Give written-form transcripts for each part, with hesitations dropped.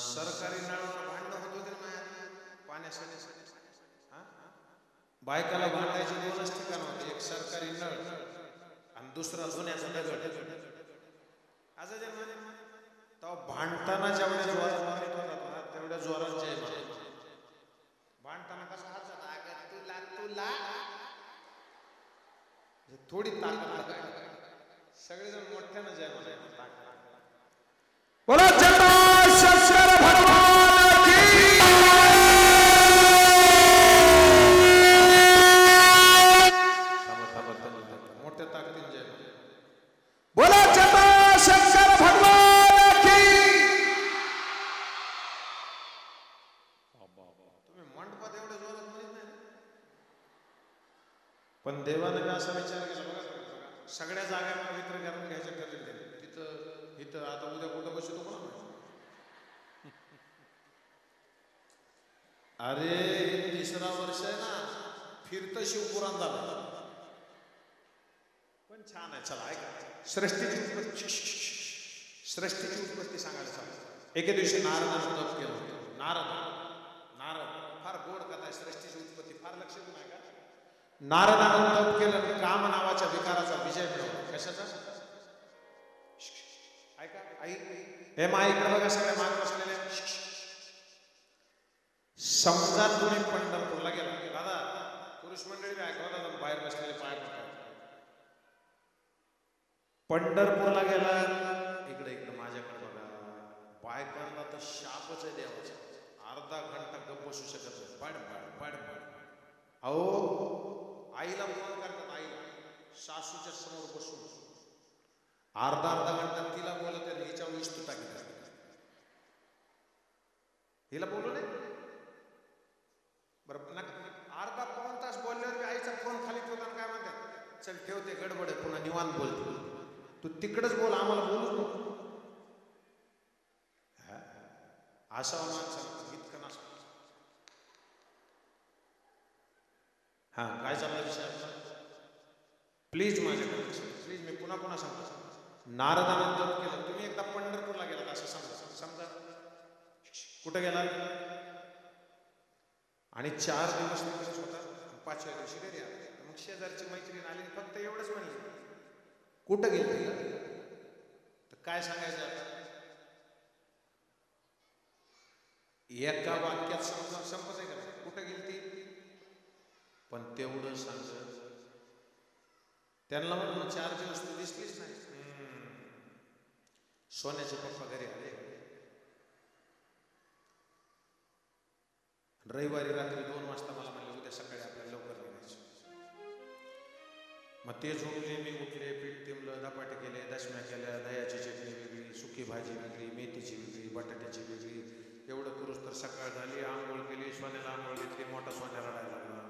सरकारी नळावर भांडण होत होते ना पाण्यासाठी. बायकाला भांडायचे दोनच ठिकाण होते, एक सरकारी नळ आणि दुसरा जुन्याचा दगड. असं जे तेव्हा भांडताना जेवढ्या जोरात तेवढ्या जोरात जय म्हणायचे. भांडताना कसं हात तुला तुला थोडी ताकद लागायची, सगळेजण मोठ्यानं जय म्हणायचे. बोला शंकर भगवान की मोठ्या ताकदीने जय. बोला शंकर भगवान की. तुम्ही मंडपात एवढे जोरात म्हणत नाही, पण देवाने असा विचार केला बघा, सगळ्या जागा पवित्र करून घ्यायचं ठरले. तिथं इथं आता उद्या कुठं बसतो कोण. अरे 3रा वर्ष आहे ना, फिरतं शिवपुराण झालं. पण पण छान आहे. चला ऐका, सृष्टीची उत्पत्ती सांगायला चालू. एके दिवशी नारदानं तप केलं होतं. नारद फार गोड कथा आहे. सृष्टीची उत्पत्ती फार लक्ष देऊन ऐका. नारदानं तप केलं, काम नावाच्या विकाराचा विजय मिळवला. कशाचा? ऐका आई, हे मा इकडे बघा, सगळे मागे बसलेले. समजा तुम्ही पंढरपूरला गेला, दादा पुरुष मंडळी ऐकवा, दादा बाहेर बसलेले पाय पडतात. पंढरपूरला गेला, इकडे माझ्याकडे बघा, बायकांना तर शापच आहे देवाचा. अर्धा घंटा गप्प बसू शकत नाही. पड अहो, आईला फोन करतात, आईला सासूच्या समोर बसून अर्धा घंटा तिला बोलत आहे, हिच्यावर इस्तू टाकत हिला बोलू नये बरोबर ना. अर्धा पाऊण तास बोलल्यावर आईचा फोन खाली ठेवताना काय म्हणतात, चल ठेवते, गडबड आहे, पुन्हा निवांत बोलते. तू तिकडच बोल, आम्हाला बोलूच नको. असा माणसा इतकं नसतं. हा काय चालला विषय? प्लीज माझ्याकडे प्लीज, मी पुन्हा सांगतो. नारदानं तप केलं. तुम्ही एकदा पंढरपूरला गेलात असं समजा कुठं गेला आणि 4 दिवस तिकडेच होता, 5व्या दिवशी घरी आला. मग शेजारची मैत्रीण आली, फक्त एवढंच म्हणली, कुठं गेली तर काय सांगायचं आता? एका वाक्यात संपत आहे का? कुठं गेली पण तेवढं सांगत. त्यांना म्हणून 4 दिवस तू दिसलीच नाही. सोन्याचे पप्पा घरी आले. रविवारी रात्री 2 वाजता मला म्हणले, उद्या सकाळी आपल्याला लवकर निघायचं. मग ते झोपले, मी उठले, पीठ तिंबलं, धपाटे केले, दशम्या केल्या, दह्याची चटणी वेगळी, सुकी भाजी वेगळी, मेथीची वेगळी, बटाट्याची वेगळी. एवढं करूच तर सकाळ झाली. आंघोळ केली, सोन्याला आंघोळ घेतली. मोठा सोन्या रडायला लागला.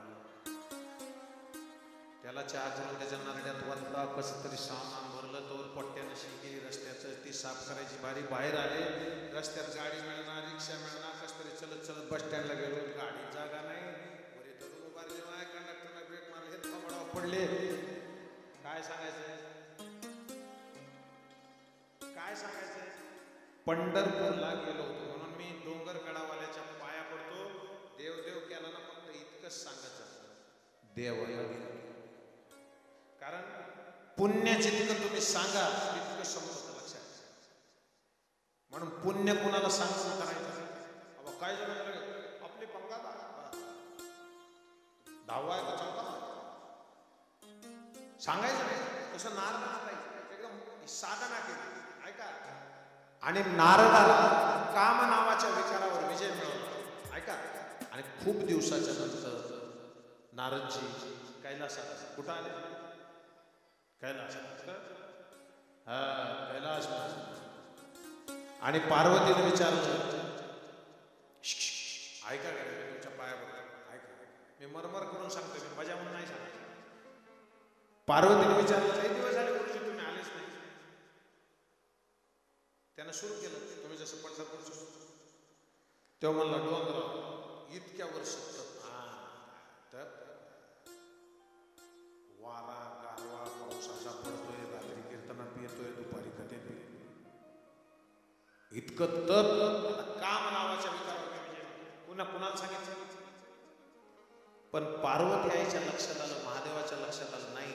त्याला चहा करून त्याच्या नारड्यात वरला, कसं तरी सामान भरलं. तोवर पोट्ट्यानं शिंकेली रस्त्याचं, ती साफ करायची बारी. बाहेर आले, रस्त्यात गाडी मिळणार, रिक्षा मिळणार, कसं तरी चलत बस स्टँडला गेलो. गाडी जागा नाही, बरी तरुण उभारली. माय कंडक्टरला ब्रेक मारले, थोबडावर पडले. काय सांगायचंय? पंढरपूरला गेलो होतो म्हणून मी डोंगर गडावाल्याच्या पाया पडतो. देव केला ना, फक्त इतकंच सांगायचं, देवाला गेलो. कारण पुण्य जितकं तुम्ही सांगा तितकं संपत लक्षात. म्हणून पुण्य कुणाला सांगून करायचं. अबा काय झालं, आपली पंगा 10वा आहे का 14वा सांगायचं नाही. तसं नारदाला एकदम साधना केली. ऐका, आणि नारदाला काम नावाच्या विचारावर विजय मिळवला. ऐका, आणि खूप दिवसाच्या नंतर नारदजी कैलासात. कुठं आले? कैलास. आणि पार्वतीने विचारलं, ऐका काय तुमच्या पायावर, ऐका, मी मरमर करून सांगतो, मी मजा म्हणून नाही सांगतो. पार्वतीने विचारलं, काही दिवस झाले गुरुजी तुम्ही आलेच नाही. त्यानं सुरू केलं, तुम्ही जसं पंढरपूरचं तेव्हा म्हणला, डोंगराव इतक्या वर्ष तप, वारा गारवा पावसाचा पडतोय, रात्री कीर्तनात येतोय, दुपारी कथेत इतकं तप. काम नावाच्या विकारावर पुन्हा कुणाला सांगितलं. पण पार्वती आईच्या लक्षात आलं, महादेवाच्या लक्षात आलं, नाही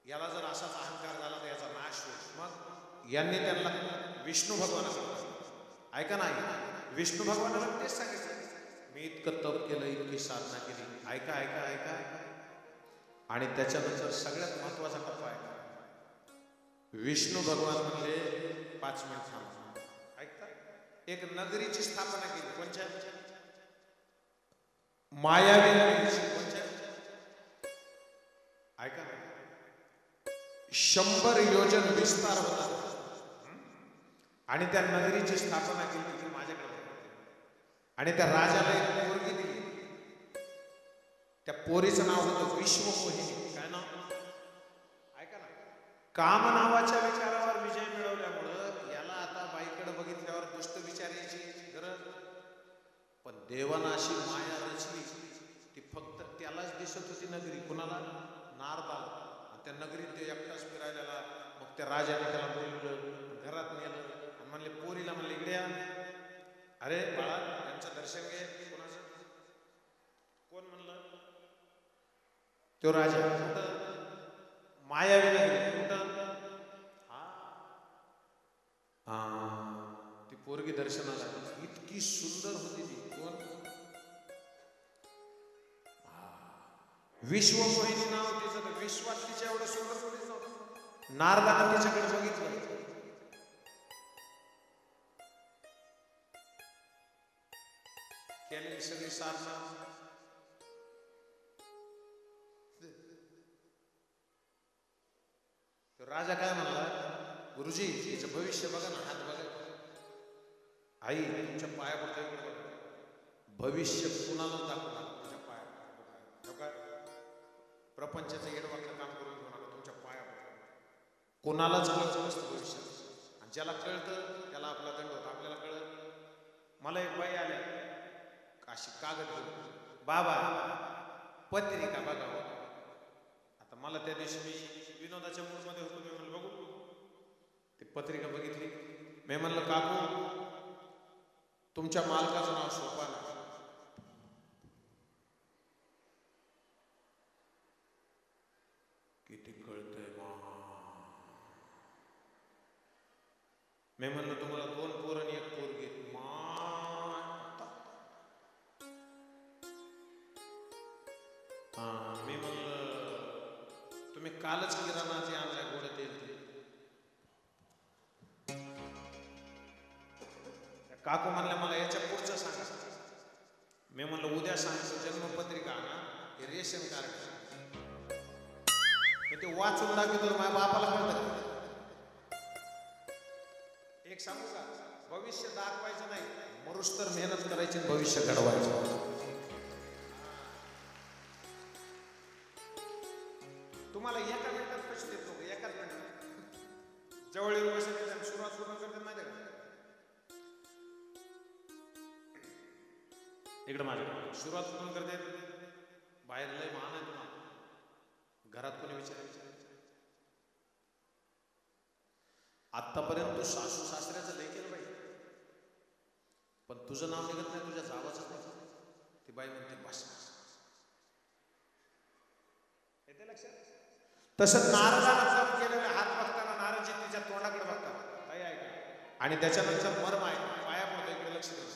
याला जर असाच अहंकार झाला तर याचा नाश होईल. मग यांनी त्यांना विष्णू भगवानाचा, ऐका नाही, विष्णू भगवानाला तेच सांगितलं, मी इतकं तप केलं, इतकी साधना केली. ऐका ऐका ऐका. आणि त्याच्यानंतर सगळ्यात महत्वाचा टप्पा आहे, विष्णू भगवान म्हणले 5 मिनिट थांबा. ऐकता, एक नगरीची स्थापना केली. कोणत्या? मायावी नगरीची. कोणत्या? ऐका, 100 योजन विस्तार होता. आणि त्या नगरीची स्थापना केली ती माझ्याकडे. आणि त्या राजाला एक पोरगी दिली. त्या पोरीचं नाव होतं विश्वमोहिनी. काय नाव? ऐका ना, काम नावाच्या विचारावर विजय मिळवल्यामुळं याला आता बाईकडे बघितल्यावर दुष्ट विचार यायची गरज. पण देवानं अशी माया रचली, ती फक्त त्यालाच दिसत होती नगरी. कुणाला? नारदाला. त्या नगरीत ते एकटाच फिरायला. मग त्या राजाने त्याला बोलवलं, घरात नेलं आणि म्हणले पोरीला म्हणले इकडे या. अरे बाळा यांचं दर्शन घे. कोणाचं? कोण म्हणलं? तो राजा. कुठं? मायावी नगरी. कुठं? ती पोरगी दर्शनाला इतकी सुंदर होती ती. कोण? विश्वमोहिनी नाव तिचं. विश्वात तिच्या एवढं सुंदर कोणीच नव्हतं. नारदानं तिच्याकडे बघितलं. केलेली सगळी साधना. राजा काय म्हणला, गुरुजी तिचं भविष्य बघा ना, हात बघा. आई तुमच्या पाया पडतो इकडे बघा. भविष्य कुणाला दाखवणार? तुमच्या पाया बघा. प्रपंचाचं येडवाकडं काम करून घेऊ नका. तुमच्या पाया पडतो. कोणालाच कळत नसतं भविष्य, आणि ज्याला कळतं त्याला आपला दंड होता. आपल्याला कळत. मला एक बाई आल्या अशी कागद घेऊन, बाबा पत्रिका बघा. आता मला त्या दिवशी मी विनोदाच्या मूडमध्ये होतो. मी म्हणलं बघू. ती पत्रिका बघितली. मी म्हणलं काकू तुमच्या मालकाचं नाव सोपान. किती कळतंय. मी म्हणलं तुम्हाला 2 पोरं आणि 1 पोरगी. मी म्हणलं तुम्ही कालच किराणाचे आणलाय गोड तेल. काकू म्हणल्या मला याच्या पुढचं सांगा. मी म्हणलं उद्या सांगतो. जन्मपत्रिका आणा, हे रेशन कार्ड. ते वाचून दाखवतो. माझ्या बापाला कळतं. एक सांगू का, भविष्य दाखवायचं नाही, मरुस तर मेहनत करायची, भविष्य घडवायचं. तुम्हाला एका मिनिटात पैसे देतो. एकाच मिनिटात जवळ येऊन बसले सुरुवात करतात माहिती का? इकडे माझ्या सुरुवात कोण करते? बाहेर लय मान आहे तुम्हाला. घरात कोणी विचारायचं? आतापर्यंत तू सासू सासऱ्याचं लय केलं पाहिजे, पण तुझं नाव निघत नाही, तुझ्या जावाचं नाही. ती बाई म्हणते बस. येते लक्षात? तसं नारदानं जप केलेलं हात बघताना नारदजी तिच्या तोंडाकडे बघतात. काय ऐका. आणि त्याच्यानंतर मर्म आहे. पाया पडतो. इकडे लक्ष द्यायचं.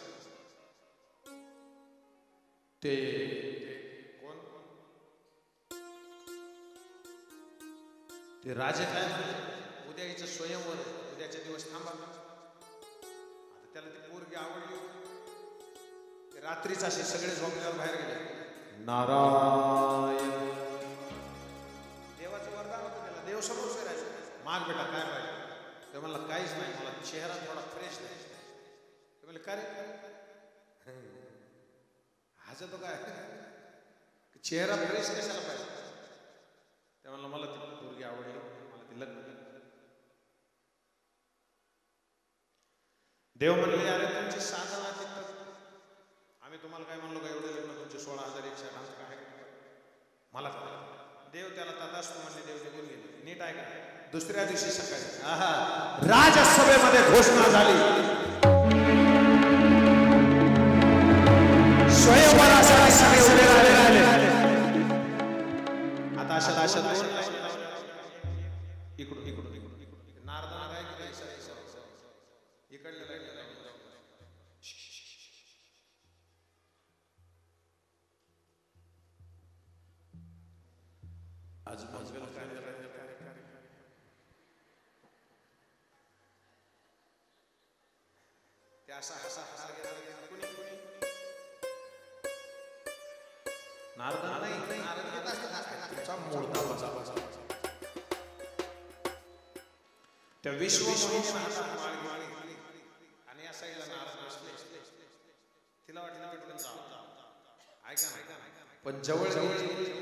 ते कोण? ते राजे काय म्हणले, उद्या हिचं स्वयंवर, उद्याच्या दिवस थांबा. आता त्याला ती पोरगी आवडली. रात्रीच असे सगळे झोपल्यावर बाहेर गेले. नारायण देवाचं वरदान होतं त्याला. देव समोर फिरायचं. माग बेटा काय पाहिजे? ते म्हणला काहीच नाही, मला चेहरा थोडा फ्रेश नाही. ते म्हणले का रे? हाच तो काय चेहरा फ्रेश कशाला पाहिजे? ते म्हणलं मला ती पोरगी आवडली, मला ती लग्न. देव म्हणले अरे तुमची साधना तिथं. आम्ही तुम्हाला काय म्हणलो का एवढे लग्न तुमचे 16,108 आमचं काय मला काय? देव त्याला तथास्तु म्हणले. देव निघून गेले. नीट आहे का? दुसऱ्या दिवशी सकाळी राजसभेमध्ये घोषणा झाली. स्वयंवरासाठी सगळे उभे राहिले. आता अशा 2 लाईन इकडून इकडून इकडून इकडून नारदाना काय केलं? इकडले लाईन आजूबाजूला काय ते असा असा हसा गेला. कुणी नारदाना नाही, नारद घेत असतात मोडता बसा. त्या विश्वमोहिनी आणि या साईडला नारद बसले. तिला वाटलं तिकडून जाऊ. ऐका ना, पण जवळ जवळ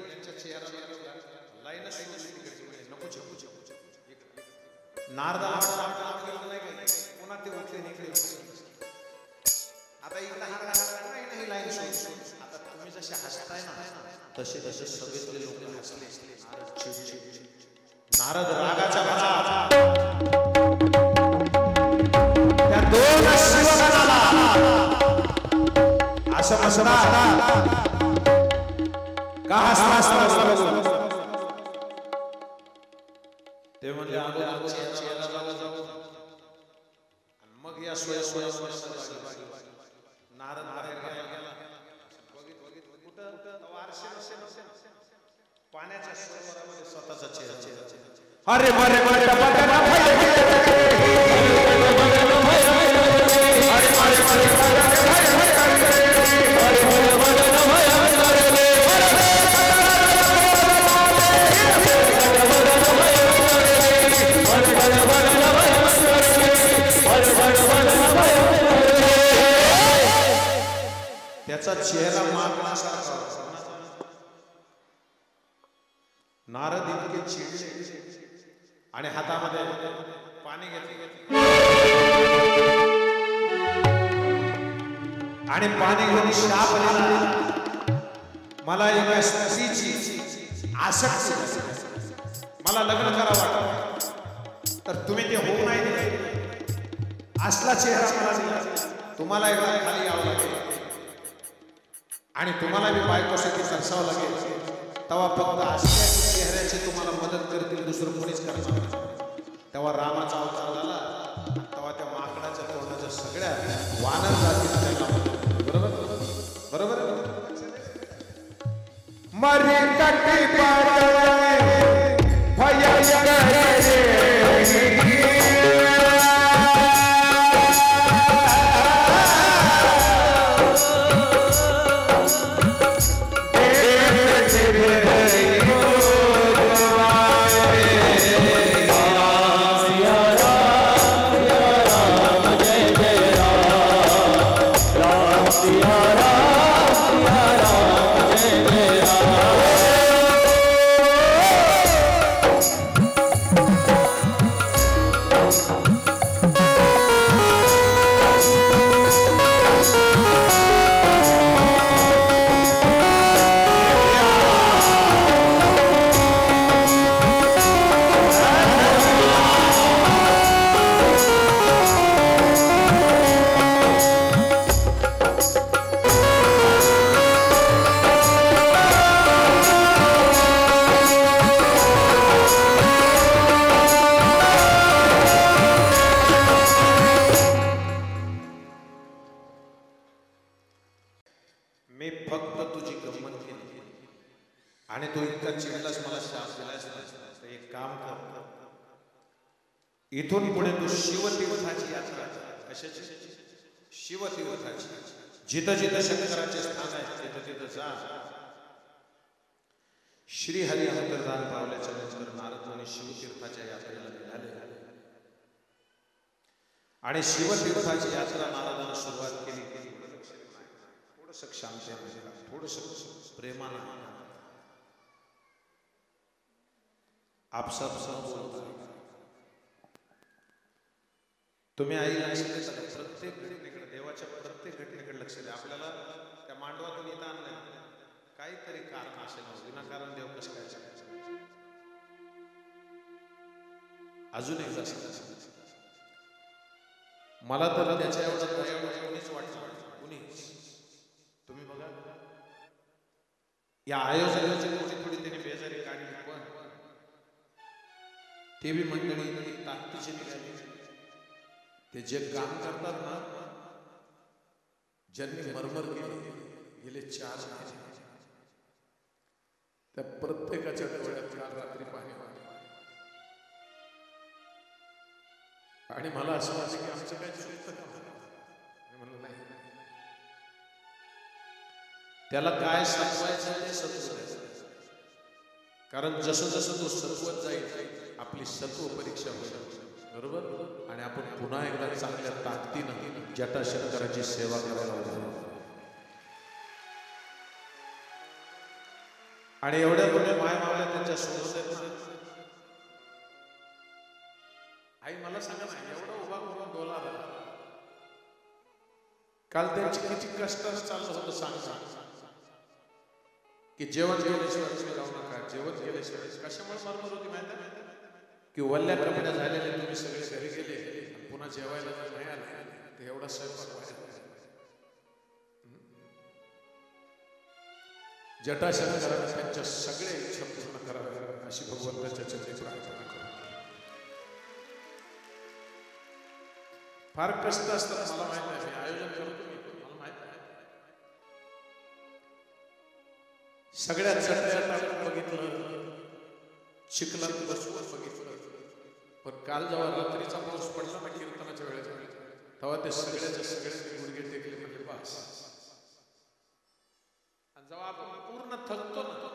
त्यांच्या चेहऱ्याला लाईनच नको छकू. नारदा नाही काय पुन्हा ते उठले निघले. आता इकडे नाही लाईन सोड. आता तुम्ही जसे हसताय ना, तसे तसे सगळे लोक हसले. नारद रागाच्या भरात त्या दोन शिवगणाला असं म्हणतात का हसता ते म्हणजे अगोदर चेहऱ्याला जाऊ आणि मग या सोया नारद बाहेर गेला कुठं पाण्याच्या सरोवरामध्ये स्वतःचा चेहरा अरे मरे त्याचा चेहरा मागण्यासारखा नारद इतके चिडले आणि हातामध्ये पाणी घेतले आणि पाणी घेऊन शाप दिला मला एका स्त्रीची आसक्ती मला लग्न करावं तर तुम्ही ते होऊ नाही दिले असला चेहरा मला दिला तुम्हाला एकदा खाली यावं लागेल आणि तुम्हाला मी बायकोसाठी सरसावं लागेल तेव्हा फक्त अशा चेहऱ्याची तुम्हाला मदत करतील दुसरं कोणीच करणार तेव्हा रामाचा अवतार झाला तेव्हा त्या माकडाच्या तोंडाच्या सगळ्या वानर जातील त्याला बरोबर बरोबर मरी कटी इथून पुढे तू शिवतीर्थाची यात्रा कशाची शिवतीर्थाची जिथं जिथं शंकराचे स्थान आहे तिथं तिथं जा श्री हरी अंतर्धान पावल्याच्या नंतर नारद आणि शिवतीर्थाच्या यात्रेला निघाले आणि शिवतीर्थाची यात्रा नारदाने सुरुवात केली थोडंसं शांतीने थोडंसं प्रेमाने आपसात बोलता तुम्ही आईला प्रत्येक घटनेकडे देवाच्या प्रत्येक घटनेकडे लक्ष द्या आपल्याला त्या मांडवातून येता आणलंय काहीतरी कारण असेल विनाकारण देव कसं काय अजून एकदा मला तर त्याच्या एवढं कोणीच वाटतं कुणीच तुम्ही बघा या आयोजनाची थोडी त्यांनी बेजारी काढली पण ते बी मंडळी ताकदीची निघाली ते जे काम करतात ना ज्यांनी मरमर केली गेले 4 महिने त्या प्रत्येकाच्या डोळ्यात काल रात्री पाणी आणि मला असं वाटतं की आमचं काय चुकतं म्हणलं नाही त्याला काय सत्वायचं ते सत्व कारण जसं जसं तो सत्वत जाईल आपली सत्व परीक्षा होईल बरोबर आणि आपण पुन्हा एकदा चांगल्या ताकदीनं जटाशंकराची सेवा करायला हवी आणि एवढ्या तुम्ही माय मावल्या त्यांच्या सोबत आई मला सांगा ना एवढं उभा डोला काल त्यांची किती कष्ट चाललं होतं सांग की जेवण केल्याशिवाय जाऊ नका जेवण केल्याशिवाय कशामुळे मरमर होती माहिती की वल्ल्या कपड्या झालेले तुम्ही सगळे घरी गेले पुन्हा जेवायला जर नाही आले तर एवढा स्वयंपाक व्हायला जटाशंकरांनी त्यांच्या सगळ्या इच्छा पूर्ण कराव्या अशी भगवंताच्या चरणी प्रार्थना करतो. फार कष्ट असतात मला माहित आहे, मी आयोजन करतो मला माहित आहे. सगळ्या चटया टाकून बघितलं, चिखलात बसवून बघितलं, पण काल जेव्हा रात्रीचा पाऊस पडला ना कीर्तनाच्या वेळेस तेव्हा ते सगळ्याचे सगळे गुडघे टेकले म्हणजे पास. आणि जेव्हा आपण पूर्ण थकतो ना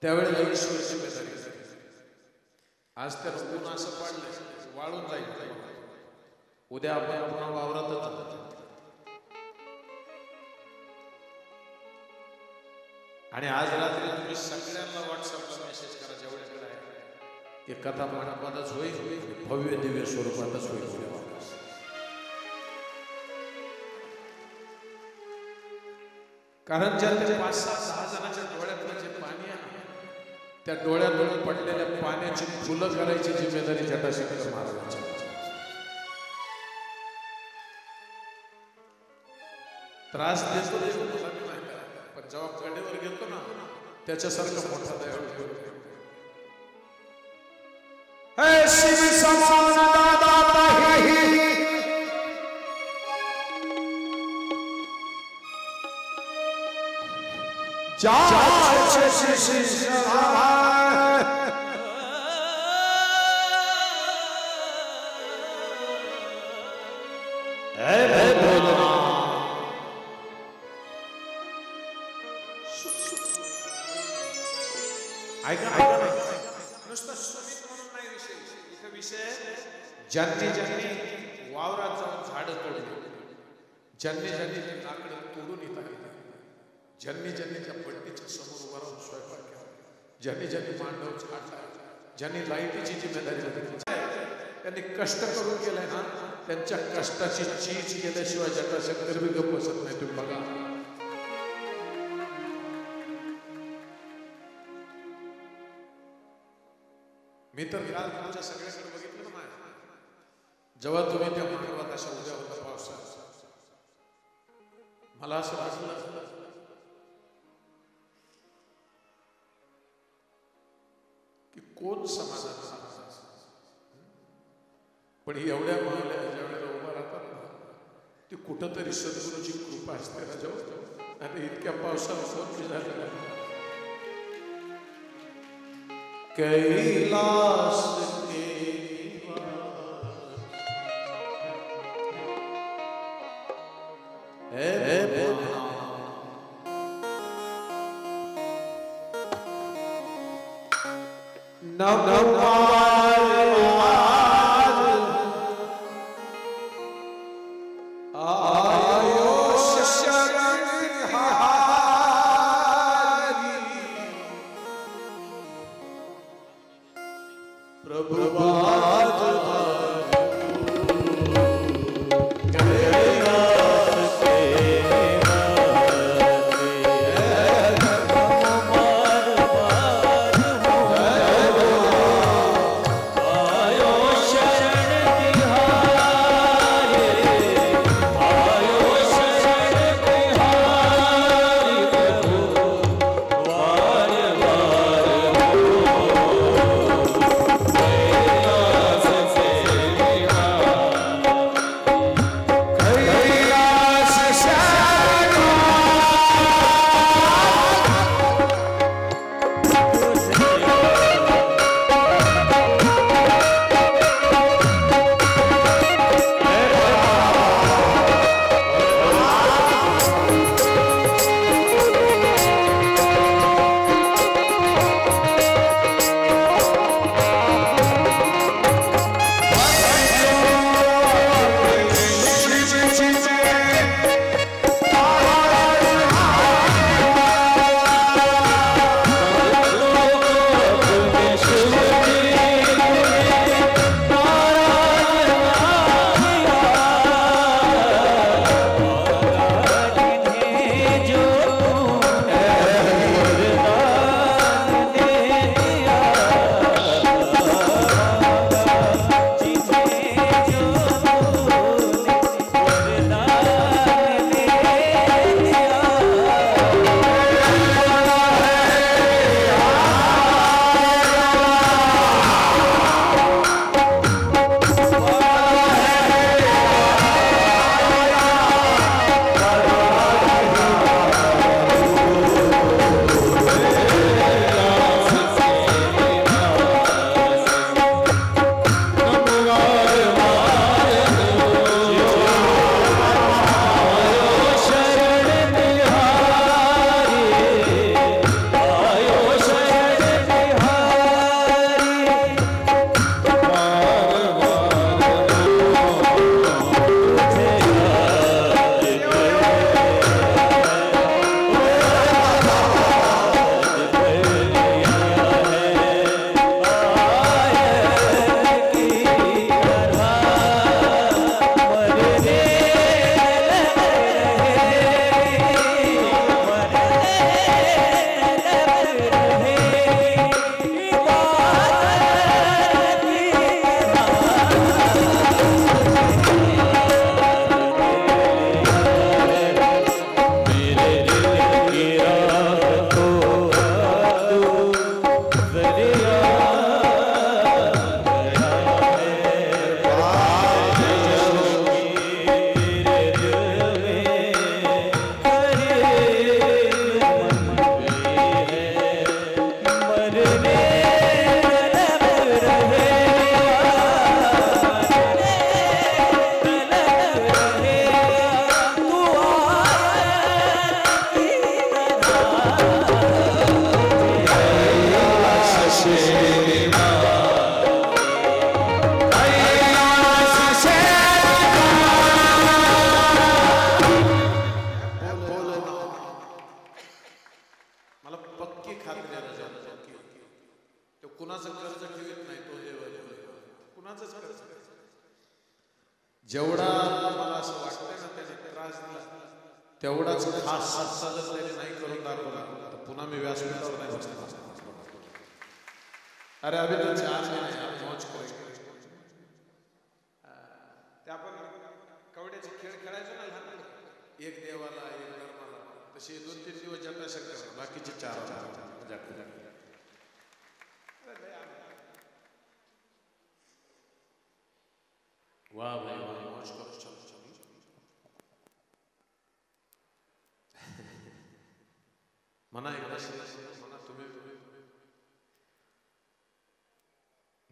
त्यावेळेला ईश्वर जिम्मेदारी. आज त्या ऋतून असं पाडलं वाळून जाईल, उद्या आपण पुन्हा वावरातच जातो. आणि आज रात्री तुम्ही सगळ्यांना व्हॉट्सअपला मेसेज करा जेवढ्याकडे आहे की कथा मनापातच होईल, भव्य दिव्य स्वरूपातच होईल. कारण ज्या 5-6 जणांच्या डोळ्यातलं जे पाणी आहे त्या डोळ्यातून पडलेल्या पाण्याची फुलं करायची जिम्मेदारी जटाशंकर महाराजांची. त्रास देतो पण जेव्हा कडेवर घेतो ना त्याच्यासारखं मोठा दयाळू. शिव समान दाता ज्यांनी वावरात जाऊन झाड तोडली, ज्यांनी लाकडं तोडून येत आहे, ज्यांनी त्या पट्टीच्या समोर उभा राहून स्वयंपाक केला, ज्यांनी मांडव झाडला, ज्यांनी लाईटीची जिम्मेदारी घेतली, त्यांनी कष्ट करून केलंय ना त्यांच्या कष्टाची चीज केल्याशिवाय जटाशंकर बी गप्प बसत नाही. तुम्ही बघा मी तर काल तुमच्या सगळ्याकडे बघितलं ना माया, जेव्हा तुम्ही त्या मंडपात अशा उद्या होता पावसात मला असं वाटलं की कोण समाजात, पण एवढ्या मागल्या ज्यावेळेला उभा राहतात ना ती कुठंतरी सद्गुरूची कृपा असते ना जेव्हा. आणि इतक्या पावसात सोपी झालेला कैलास जेवढा मला असं वाटतं ना त्याने त्रास दिला तेवढाच खास जर त्याने नाही करून दाखवला तर पुन्हा मी व्यासपीठावर नाही बसणार. अरे अभि तो 4 महिने आप मौज करेंगे. ते आपण कवड्याचे खेळ खेळायचो ना लहान, एक देवाला एक धर्माला, तसे 2-3 दिवस जटाशंकर बाकीचे 4 वाह भाई वाह मौज करो. चलो म्हणा एकदा म्हणा तुम्ही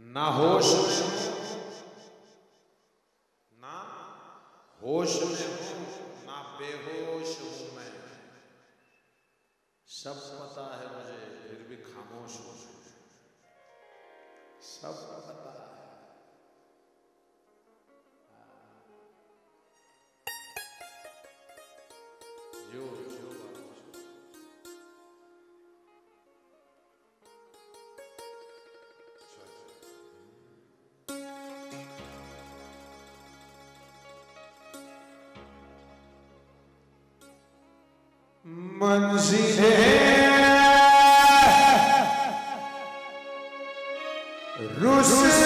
ना होश ना होश में हूं ना बेहोश हूं मैं, सब पता है मुझे फिर भी खामोश हूं, सब पता है. जो मंजिलें रुसवा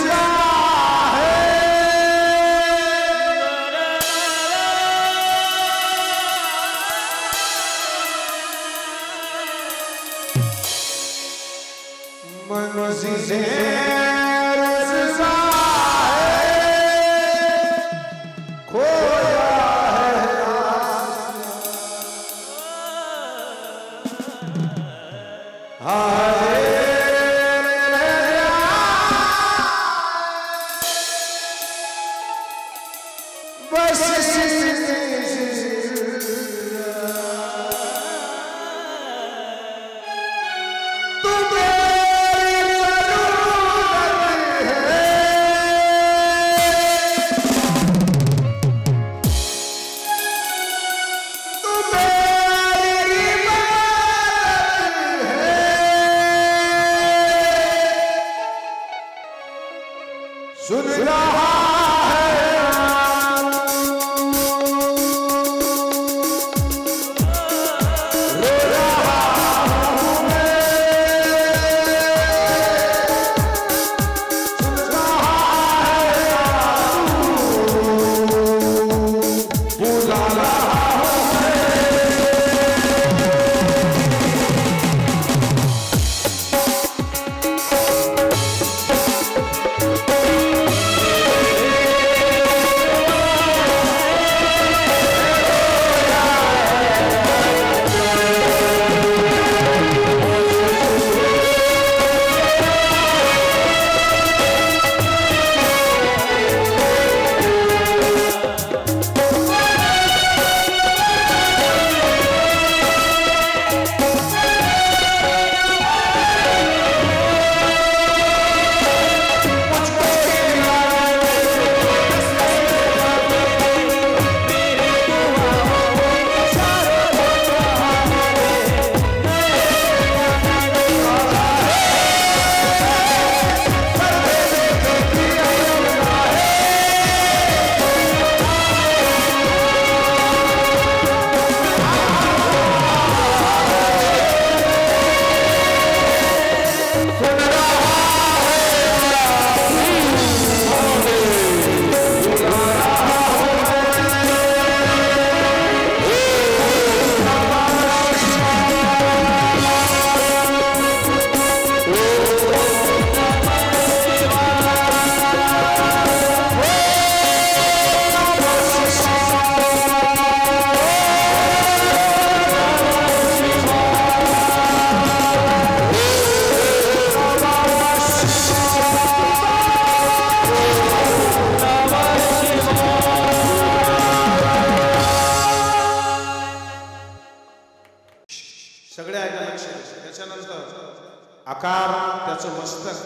आकार त्याचं मस्तक,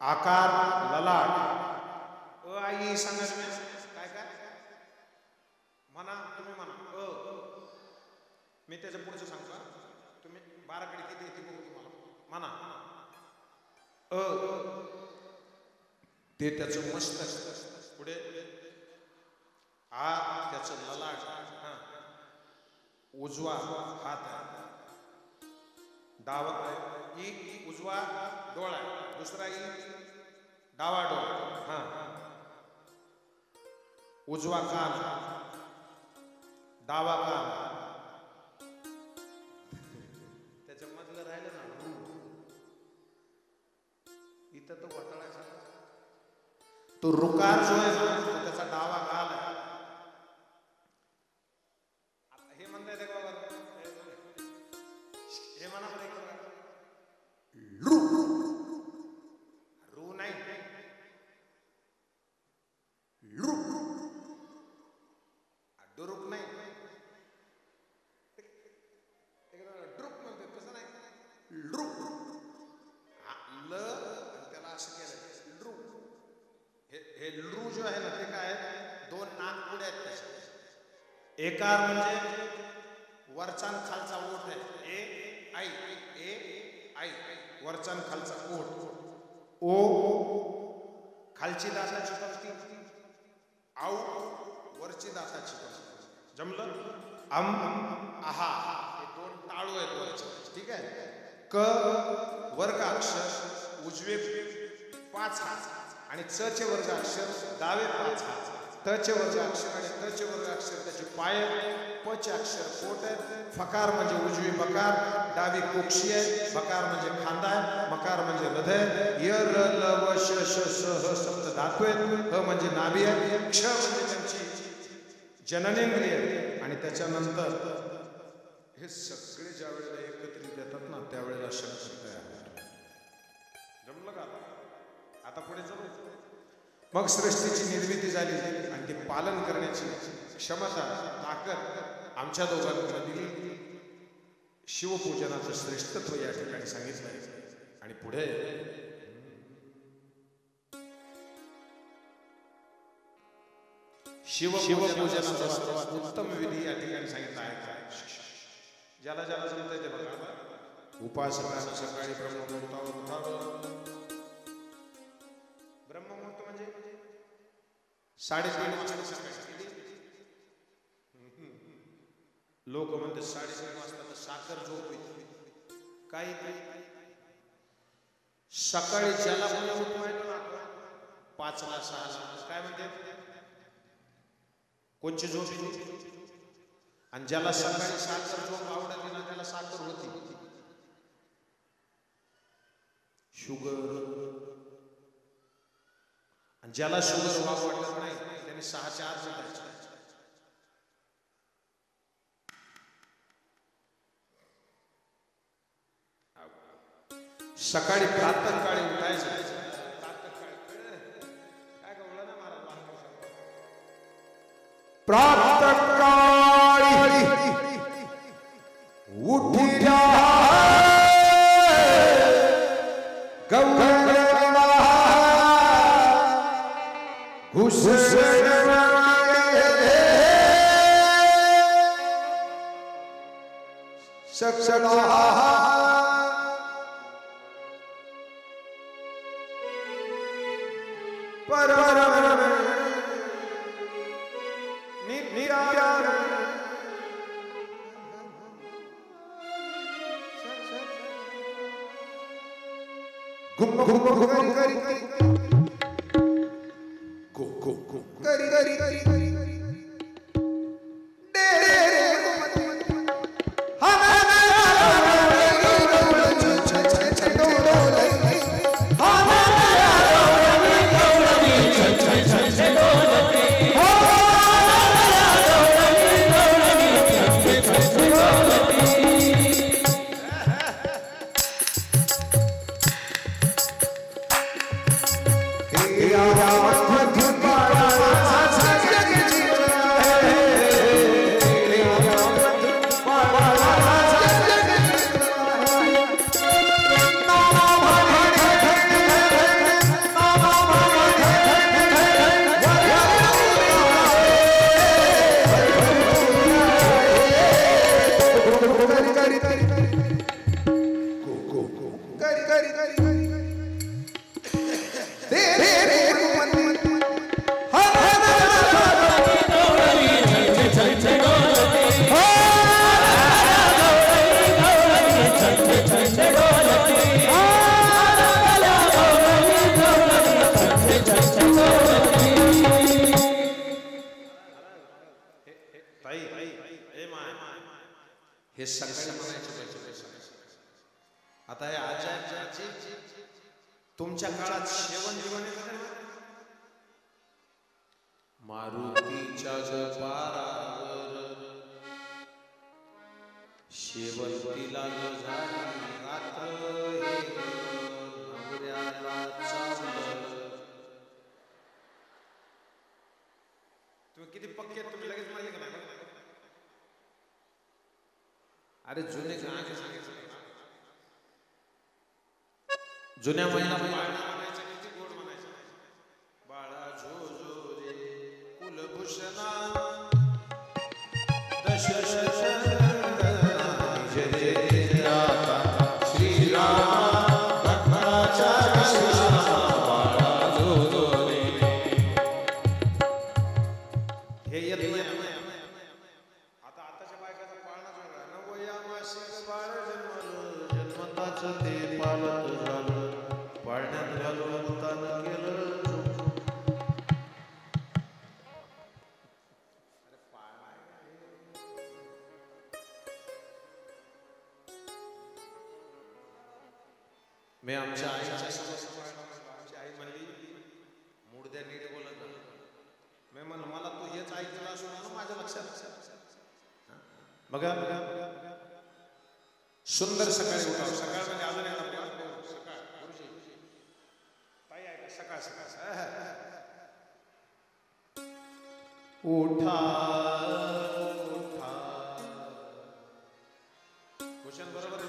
आकार ललाट. आई सांगा काय काय म्हणा तुम्ही म्हणा. मी त्याच्या पुढचं सांगतो. तुम्ही 12 कडे किती येते बघू तुम्हाला म्हणा. ते त्याचं मस्तक, पुढे हा त्याचं ललाट, उजवा हात आहे, डावा उजवा डोळा, दुसरा डावा डोळा, उजवा कान, डावा कान, त्याच्या मधलं राहिलं ना इथं तो घोटाळा, तो रुकार जो आहे ना तो त्याचा डावा कान आहे. हे म्हणताय ते बाबा, हे म्हणा रू रू नाही, लू डुरुक नाही, ड्रुक म्हणते तसं नाही, लू ल त्याला असं केलं लू. हे लू जो आहे ना ते काय दोन नाकपुड्या आहेत त्याच्या, एकार म्हणजे वरचान खालचा ओठ आहे, ए आई, ए आई वरचान खालचा ओठ, ओ खालची दाताची पंक्ती, आऊ वरची दाताची पंक्ती, जमलं. अम आहा हे दोन टाळू आहेत वरचे, ठीक आहे. क वर्ग अक्षर उजवे 5 हात आणि च चे वर्ग अक्षर डावे 5 हात, त चे वर्ग अक्षर आणि त चे वर्ग अक्षर त्याचे पाय, प चे अक्षर पोट आहे, फकार म्हणजे उजवी बकार, डावी कोक्षी आहे, बकार म्हणजे खांदा आहे, मकार म्हणजे हृदय, य र ल व श श स ह सप्त धातू आहेत, ह म्हणजे नाभी आहे, क्ष म्हणजे त्यांची जननेंद्रिय, आणि त्याच्यानंतर हे सगळे ज्या वेळेला एकत्रित येतात ना त्यावेळेला शब्द तयार होतो. जमलं का? आता पुढे जाऊ. मग सृष्टीची निर्मिती झाली आणि ते पालन करण्याची क्षमता, ताकद आमच्या दोघांमधील शिवपूजनाचं श्रेष्ठत्व या ठिकाणी सांगितलं आहे. आणि पुढे शिवपूजनाचा उत्तम विधी या ठिकाणी सांगितला आहे. ज्याला ज्याला जमतंय ते बघा. उपासकांना सकाळी ब्रह्ममुहूर्तावर उठावं. ब्रह्ममुहूर्त म्हणजे 3:30 वाजता सकाळी. लोक म्हणते 3:30 वाजता तर साखर झोप येते. काही सकाळी ज्याला पण उठवायला ना 5ला 6ला काय म्हणते कोणची झोप येते. आणि ज्याला सकाळी साखर झोप आवडते ना त्याला साखर होती. शुगर. आणि ज्याला शुगर वाटत नाही त्याने 6च्या आत उठायचं. सकाळी प्रातःकाळी उठायचं. काय गवळा ना महाराज. प्रातःकाळी उठिया गवळा घुसळ सक्षला ताई हे माय हे सकाळी म्हणायचे. आता हे आजी तुमच्या काळात शेवण जीवन मारुतीच्या पारावर शेवंतीला झाली रात्र नवऱ्याला चावलं. तुम्ही किती पक्के तुम्ही लगेच मारले का नाही? अरे जुने गाणे सांगितले. जुन्या महिला म्हणायचं किती गोड म्हणायचं. बाळा झो झो रे कुलभूषणा दशरथ मी आमच्या आईच्या समोर आई म्हणली मुडद्या नीट बोलत मी म्हणलं मला तू हेच ऐकलं असं म्हणून माझ्या लक्षात. बघा सुंदर सकाळी उठाव. सकाळ म्हणजे अजून सकाळ गुरुजी ताई ऐका सकाळ सकाळ उठा क्वेश्चन बरोबर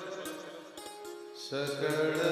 सगळं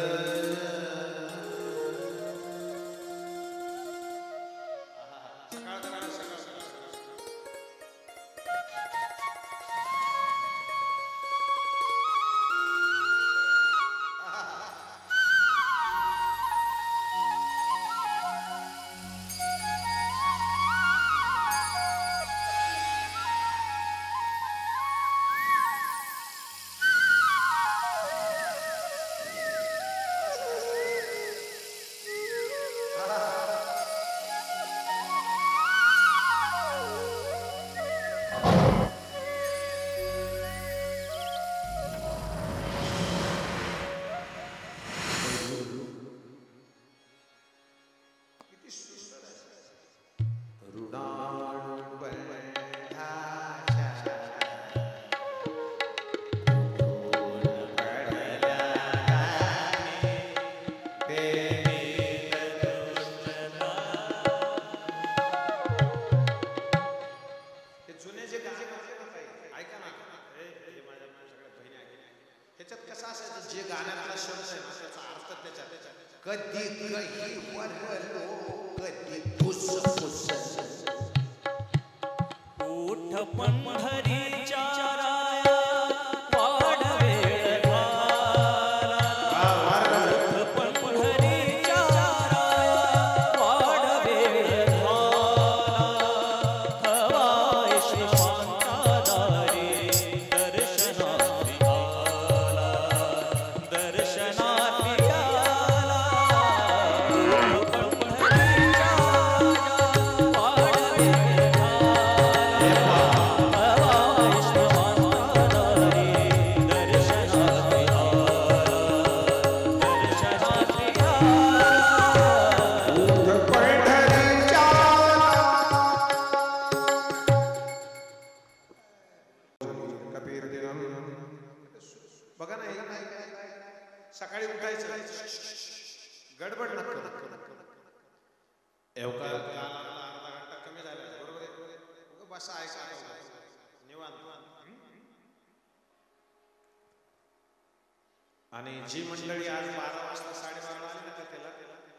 आणि जी मंडळी आज 12 वाजता 12:30 आली ना त्याला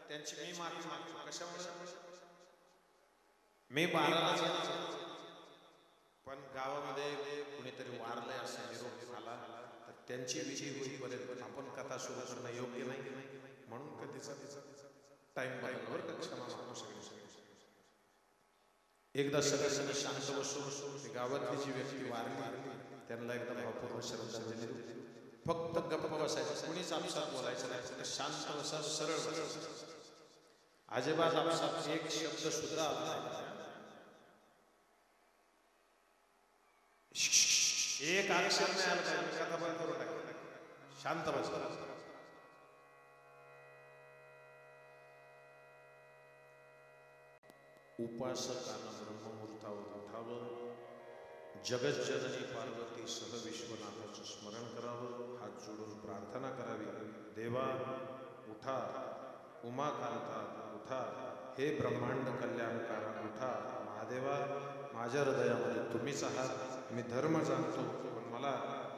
त्यांची मी माफी मागतो. कशामुळे? मी 12लाच येणार पण गावामध्ये कुणीतरी वारलंय असं निरोप आला तर त्यांची विधी होईपर्यंत आपण कथा सुरू करणं योग्य नाही. म्हणून कधीचा टाइम बरोबर का क्षमा मागतो सगळे. एकदा सगळ्यांना शांत बसून गावातली जी व्यक्ती वारली त्यांना एकदम भावपूर्ण श्रद्धांजली देऊ. फक्त गप्प बसायचं, कुणीच आपसात बोलायचं नाही. फक्त शांत बसा, सरळ बसा. अजिबात आपसात एक शब्द सुद्धा आला नाही. एक अक्षर नाही आलं पाहिजे, कथा बंद करून टाक, शांत बस. उपासकानं ब्रह्ममुहूर्तावर उठावं, जगज्जननी पार्वती सह विश्वनाथाचं स्मरण करावं, हात जोडून प्रार्थना करावी. देवा उठा, उमाकांता उठा, हे ब्रह्मांड कल्याणकारा उठा. महादेवा माझ्या हृदयामध्ये तुम्हीच आहात. मी धर्म जाणतो पण मला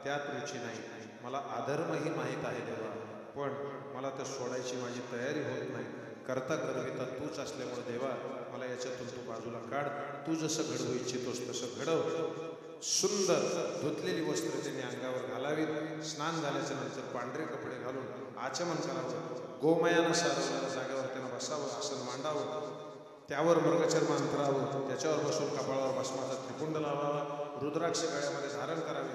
त्यात रुची नाही, मला अधर्मही माहीत आहे देवा, पण मला तर सोडायची माझी तयारी होत नाही. करता करविता तूच असल्यामुळे देवा मला याच्यातून तू बाजूला काढ. तू जसं घडवू इच्छितोस तसं घडव. सुंदर धुतलेली वस्त्र त्यांनी अंगावर घालावीत. स्नान झाल्याच्या नंतर पांढरे कपडे घालून आचमन करावं. गोमयानं सारवलेल्या जागेवर त्यांना बसावं, आसन मांडावं, त्यावर मृगचर्म अंतरावं, त्याच्यावर बसून कपाळावर भस्माचा त्रिपुंड लावावा, रुद्राक्ष गळ्यामध्ये धारण करावे.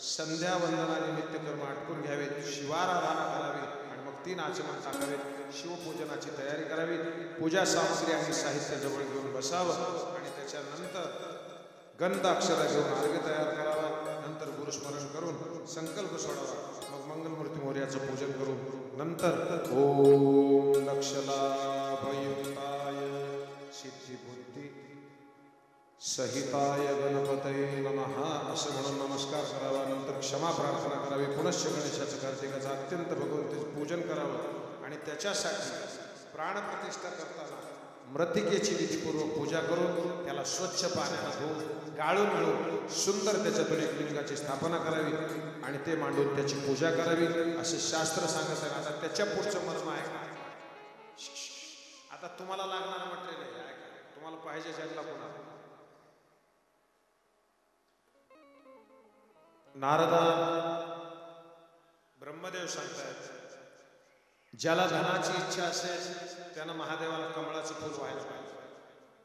संध्या वंदनाने नित्यकर्म आटपून घ्यावेत, शिवाराधना करावी आणि मग 3 आचमन टाकावेत. शिवपूजनाची तयारी करावी. पूजा सामग्री आणि साहित्य जवळ घेऊन बसावं आणि त्याच्यानंतर गंध अक्षरा घेऊन अर्घ्य तयार करावा. नंतर गुरुस्मरण करून संकल्प सोडावा. मग मंगलमूर्ती मोर्याचं पूजन करून नंतर ओम लक्षलाभयुक्ताय सिद्धिबुद्धी सहिताय गणपतये नमः असं म्हणून नमस्कार करावा. नंतर क्षमा प्रार्थना करावी. पुनश्च गणेशाचं कार्तिकाचं अत्यंत भगवंताचं पूजन करावं आणि त्याच्यासाठी प्राणप्रतिष्ठा करताना मृत्तिकेची विधीपूर्वक पूजा करून त्याला स्वच्छ पाण्याला धुवून गाळून घेऊन सुंदर त्याच्यातून एक लिंगाची स्थापना करावी आणि ते मांडून त्याची पूजा करावी असे शास्त्र सांगत आहे. आता त्याच्या पुढचं मर्म आहे का? आता तुम्हाला लागणारं मटेरियल आहे का? तुम्हाला पाहिजे ज्यांना कोणा नारदा ब्रह्मदेव सांगतायत, ज्याला धनाची इच्छा असेल त्यानं महादेवाला कमळाचं फूल व्हायला पाहिजे.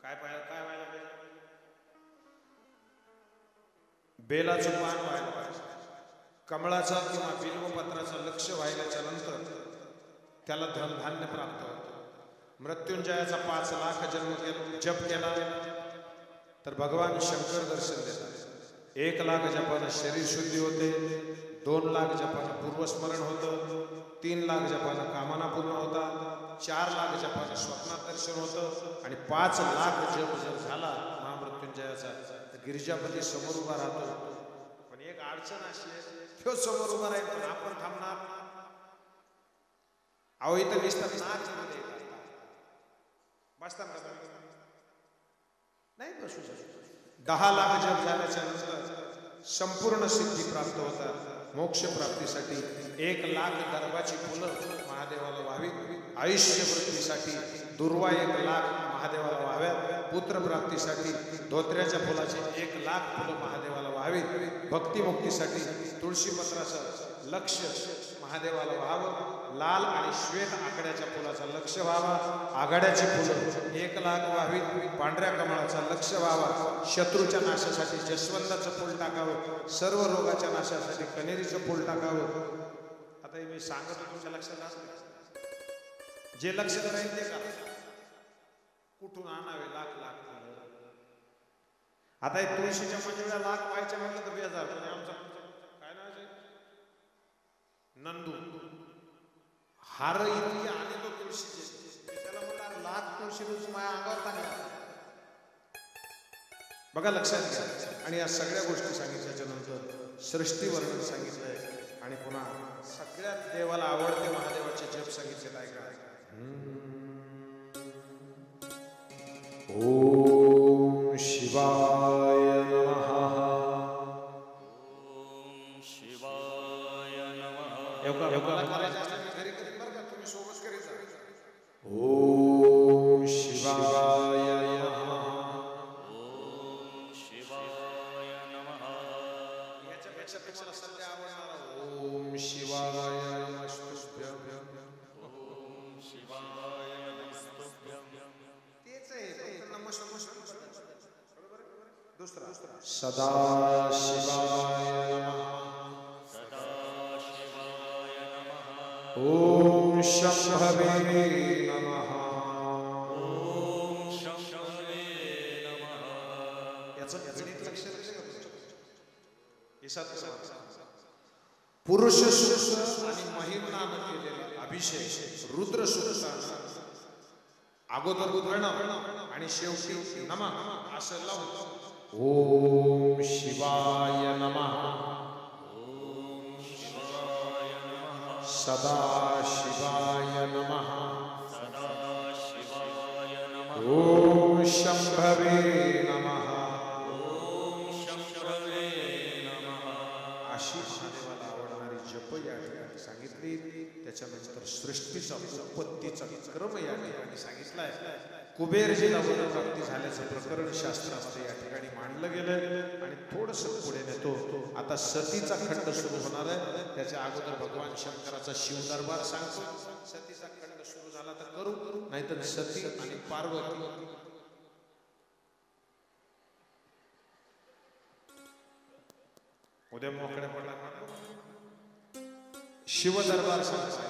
काय व्हायला पाहिजे? बेलाचं पान व्हायला पाहिजे. कमळाचा किंवा बिल्वपत्राचा लक्ष व्हायल्याच्या नंतर त्याला धनधान्य प्राप्त होतं. मृत्युंजयाचा 5 लाख जप केला तर भगवान शंकर दर्शन देतात. 1 लाख जपानं शरीर शुद्धी होते, 2 लाख जपानं पूर्वस्मरण होतं, 3 लाख जपानं कामना पूर्ण होता, 4 लाख जपानं स्वप्नात दर्शन होतं आणि 5 लाख जप जर झाला महामृत्युंजयाचा तर गिरिजापती समोर उभा राहतो. पण एक अडचण अशी आहे, तो समोर उभा राहील पण आपण थांबणार. अहो इथं दिसतात नाच बसतात नाही बसू शकतो. 10 लाख जप झाल्याच्या नंतर संपूर्ण सिद्धी प्राप्त होतात. मोक्ष प्राप्तीसाठी 1 लाख दर्भाची फुलं महादेवाला व्हावीत. आयुष्य वृद्धीसाठी दुर्वा 1 लाख महादेवाला व्हाव्यात. पुत्र प्राप्तीसाठी धोत्र्याच्या फुलाचे 1 लाख फुलं महादेवाला व्हावीत. भक्तिमुक्तीसाठी तुळशीपत्राचं लक्ष महादेवाला व्हावं. लाल आणि श्वेत आकड्याच्या फुलाचा लक्ष व्हावा. आघाड्याची फुलं 1 लाख व्हावीत. पांढऱ्या कमळाचा लक्ष व्हावा. शत्रूच्या नाशासाठी जसवंताचं फूल टाकावं. सर्व रोगाच्या नाशासाठी कनेरीचं फूल टाकावं. आता मी सांगतो तुमच्या लक्षात असलं जे लक्ष राहील ते करा. कुठून आणावे लाख आता एक तुळशीच्या मंजुळ्या लाख व्हायच्या म्हटलं तर 2000 आमचा काय नाव आहे नंदू हार इतकी आणि तो तुळशीचे त्याला म्हणला लाख तुळशी माझ्या अंगावर टाकला. बघा लक्षात घ्या. आणि या सगळ्या गोष्टी सांगितल्याच्या नंतर सृष्टी वर्णन सांगितलंय आणि पुन्हा सगळ्यात देवाला आवडते महादेवाचे जप सांगितले. काय काय ओम शिवाय नमः. ओम शिवाय नमः. घरी कधी बरं का तुम्ही सोबत करीत. ओम शिवाय नमः. ओम शिवाय नमः. याच्यापेक्षा तुम्हाला सध्या आवडणार ओम शिवाय नमस्तुभ्यं. ओम शिवाय नमस्तुभ्यं. तेच आहे दुसरा सदा शिवाय नमः. सदा शिवाय नमः. ओम शंभवे नमः. ओम शंभवे नमः. याचं गणित लक्षात आहे का? हे पुरुष सूक्त आणि महिम्नानं केलेला अभिषेक रुद्र सूक्तानं अगोदर प्रणव आणि शेवटी नमः असं लावून ओम शिवाय नमः सदा शिवाय नमः ओम शंभवे नमः अशी महादेवाला आवडणारी जप या ठिकाणी सांगितली. त्याच्यानंतर सृष्टीचा उत्पत्तीचा क्रम या ठिकाणी सांगितलाय. कुबेरजीला वरप्राप्ती झाल्याचं प्रकरण शास्त्रामध्ये या ठिकाणी मांडलं गेलं आणि थोडस पुढे नेतो. आता सतीचा खंड सुरू होणार आहे. त्याच्या अगोदर भगवान शंकराचा शिवदरबार सांगतो. सतीचा खंड सुरू झाला तर करू, नाहीतर सती आणि पार्वती उद्या मोकळ्या पडला. शिवदरबार सांगतो.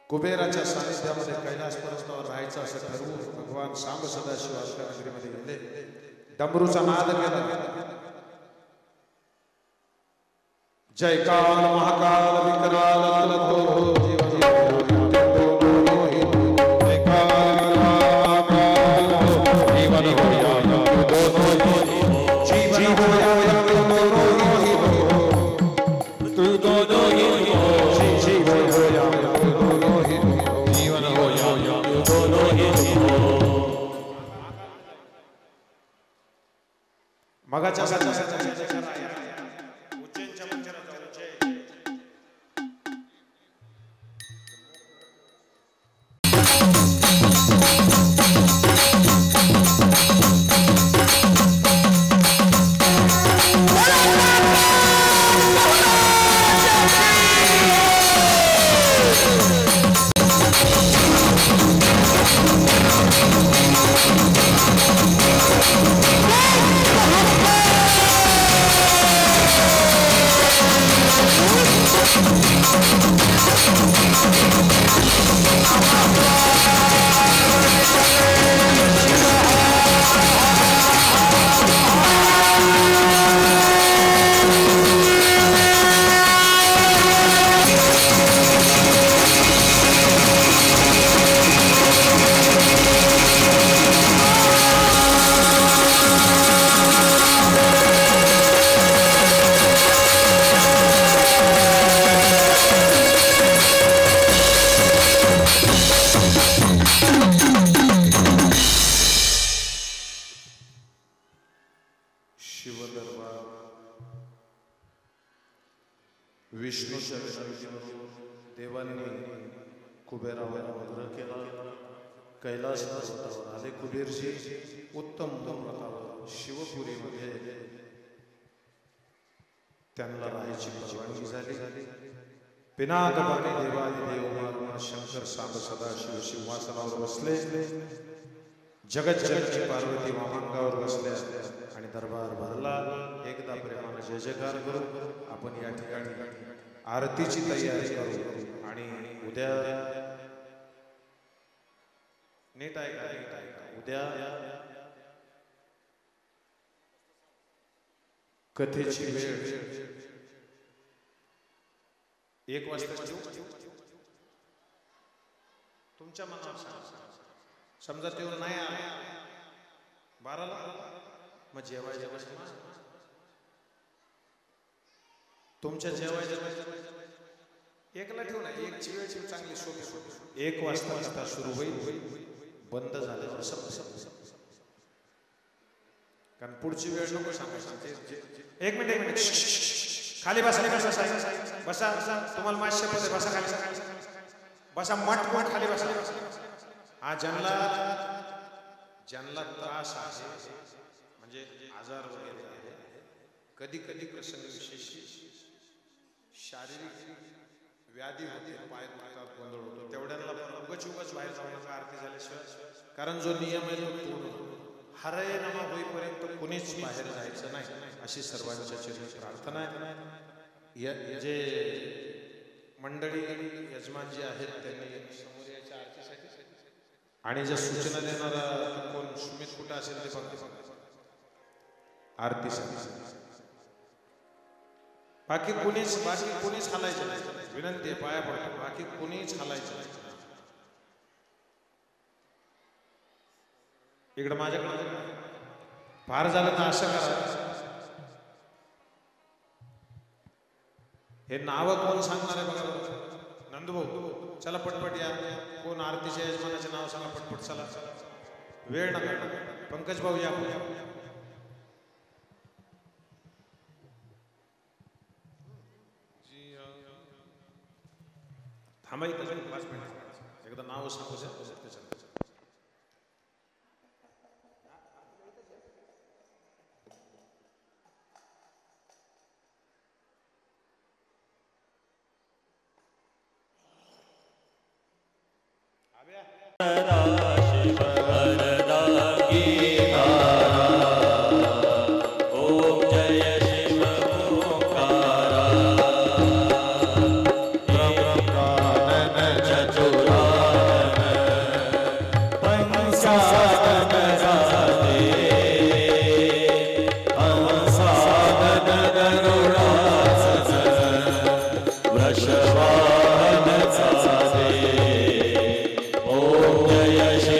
कुबेराच्या सानिध्यामध्ये कैलास पर्वतावर राहायचं असं ठरवून भगवान सांब सदाशिव अलकानगरीमध्ये गेले. डमरूचा नाद केला. जयकाल महाकाल विकराल तुलतो मगाच्या उज्जैनच्या मंदिरात विष्णूच्या देवांनी कुबेरावर अनुग्रह केला. कैलास पर्वतावर आले कुबेरजी. उत्तम व्रतावर शिवपुरीमध्ये त्यांना राहायची परवानगी झाली. पिनाकपाणी देवादिदेव मारून शंकर सांब सदाशिव सिंहासनावर बसले. जगज्जननी पार्वती मामांगावर बसल्या आणि दरबार भरला. एकदा प्रेमाने जय जयकार करू. आपण या ठिकाणी आरतीची तयारी करू आणि उद्या नीट आहे. उद्या कथेची वेळ 1 वाजता तुमच्या मनावर समजा ते नाही आला 12ला मग जेवायच्या बसला. तुमच्या जेवायच्या 1ला ठेवू ना. 1ची वेळ चांगली सोपी. 1 वाजता सुरू होईल. बंद झालं कारण पुढची वेळ नको सांगायची. 1 मिनिट खाली बसा. बसा तुम्हाला माश्य मध्ये बसा. खाली बसा. मठ खाली बसा. हा ज्यांना त्रास आहे म्हणजे आजार वगैरे आहे, कधी कधी प्रसंग विशेष शारीरिक व्याधी होते, पाय दुखतात, गोंधळ होतो, तेवढ्यांना उगाच बाहेर जाऊ नका आरती झाल्याशिवाय. कारण जो नियम आहे तो पूर्ण हरये नमा होईपर्यंत कुणीच बाहेर जायचं नाही अशी सर्वांच्या चरणी प्रार्थना आहे. जे मंडळी यजमान जे आहेत त्यांनी समोर आणि जे सूचना देणारा कोण सुमित कुठं असेल ते बघा आरती बाकी कुणीच हालायचं नाही. विनंती आहे, पाया पडतो, बाकी कुणीच हालायचं नाही. इकडे माझ्याकडे फार झालं तर असं करा, हे नाव कोण सांगणार आहे बघा. नंदभाऊ चला पटपट या. कोण आरतीच्या यजमानाचे नाव सांगा पटपट. चला वेळ नका. पंकज भाऊ या. थांबा इथं 5 मिनिट. एकदा नाव सांगू त्याच्या शिव वरदा गीतारा ओम जय शिव ओंकारा ब्रह्मानन चतुरानन पंचानन राधे हंसानन गरुडासन वृषभानन साधे ओम जय शिव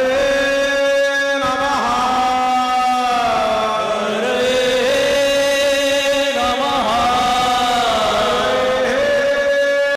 रे